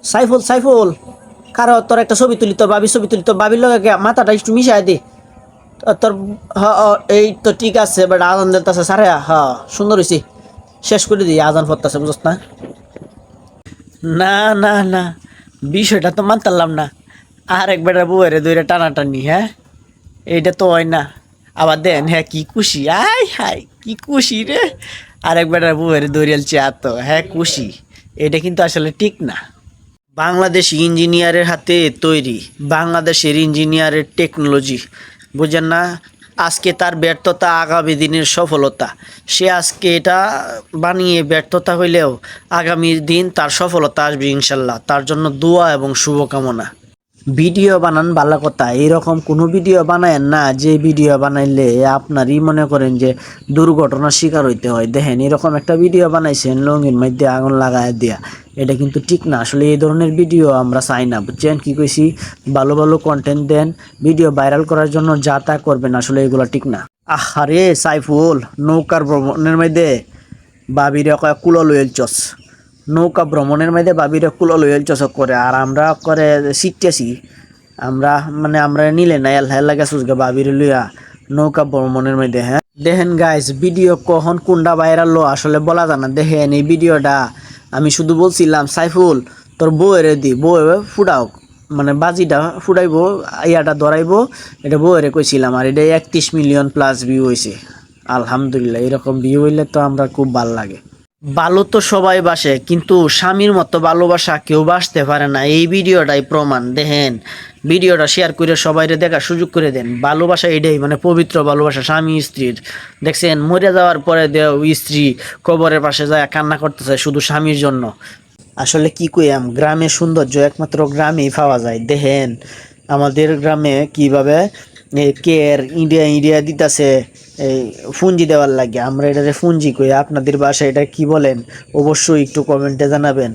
সাইফুল সাইফুল, কারো তোর একটা ছবি তুলি, তোর বাবির ছবি তুলি, তোর বাবির লগে মাথাটা একটু মিশাই দি। তোর এই তো ঠিক আছে, বাট আজান দিতেছে সারে, সুন্দর হয়েছি। শেষ করে দিই, আজান পড়তেছে, বুঝছ না? না না না, বিষয়টা তো মানতাম না। আর এক বেটার বউয়ের দইরে টানাটানি, হ্যাঁ এইটা তো হয় না। আবার দেন, হ্যাঁ কি খুশি, আয় হাই কি খুশি রে। আর এক বেটার বউয়ের দৌড়িয়াল চেয়ে তো, হ্যাঁ খুশি। এটা কিন্তু আসলে ঠিক না। বাংলাদেশ ইঞ্জিনিয়ারের হাতে তৈরি, বাংলাদেশের ইঞ্জিনিয়ারের টেকনোলজি, বুঝেন না? আজকে তার ব্যর্থতা আগামী দিনের সফলতা। সে আজকে এটা বানিয়ে ব্যর্থতা হইলেও আগামী দিন তার সফলতা আসবে ইনশাল্লাহ। তার জন্য দোয়া এবং শুভকামনা। ভিডিও বানান ভালো কথা, এইরকম কোনো ভিডিও বানায়েন না যে ভিডিও বানাইলে আপনারই মনে করেন যে দুর্ঘটনার শিকার হইতে হয়। দেখেন এরকম একটা ভিডিও বানাইছেন লঙ্গির মধ্যে আগুন লাগায় দেয়া, এটা কিন্তু ঠিক না। আসলে এই ধরনের ভিডিও আমরা চাই না, বুঝছেন কি কইছি? ভালো ভালো কন্টেন্ট দেন, ভিডিও ভাইরাল করার জন্য যা তা করবেন, আসলে এগুলো ঠিক না। আহারে সাইফুল, নৌকার ভ্রমণের মধ্যে বাবিরে কয় কুলো লইলছস, নৌকা ভ্রমণের মধ্যে বাবিরে কুলো লইলছস করে, আর আমরা করে শিখতেছি। আমরা মানে আমরা নিলে না এল হেলা গেছুস গে বাবিরে লইয়া নৌকা ভ্রমণের মধ্যে। হ্যাঁ দেখেন গাইস, ভিডিও কখন কোনটা ভাইরাল লো আসলে বলা যায় না। দেখেন এই ভিডিওটা আমি শুধু বলছিলাম সাইফুল তোর বউয়েরে দি, বউ ফুটাও, মানে বাজিটা ফুটাইবো, ইয়াটা ধরাইবো, এটা বউয়েরে কইছিলাম। আর এটা 31 মিলিয়ন প্লাস ভিউ হয়েছে। আলহামদুলিল্লাহ, এরকম ভিউ হইলে তো আমরা খুব ভালো লাগে। ভালো তো সবাই বাসে, কিন্তু স্বামীর মতো ভালোবাসা কেউ বাসতে পারে না। এই ভিডিওটাই প্রমাণ। দেখেন ভিডিওটা শেয়ার করে সবাইরে দেখার সুযোগ করে দেন। ভালোবাসা এটাই, মানে পবিত্র ভালোবাসা স্বামী স্ত্রীর। দেখছেন মরে যাওয়ার পরে স্ত্রী কবরের পাশে যায় কান্না করতেছে শুধু স্বামীর জন্য। আসলে কি কইয়াম, গ্রামের সৌন্দর্য একমাত্র গ্রামেই পাওয়া যায়। দেখেন আমাদের গ্রামে কিভাবে কের ইন্ডিয়া ইন্ডিয়া দিতেছে এই ফুঞ্জি দেওয়ার লাগে। আমরা এটাতে ফুঞ্জি কই, আপনাদের বাসায় এটা কি বলেন অবশ্যই একটু কমেন্টে জানাবেন।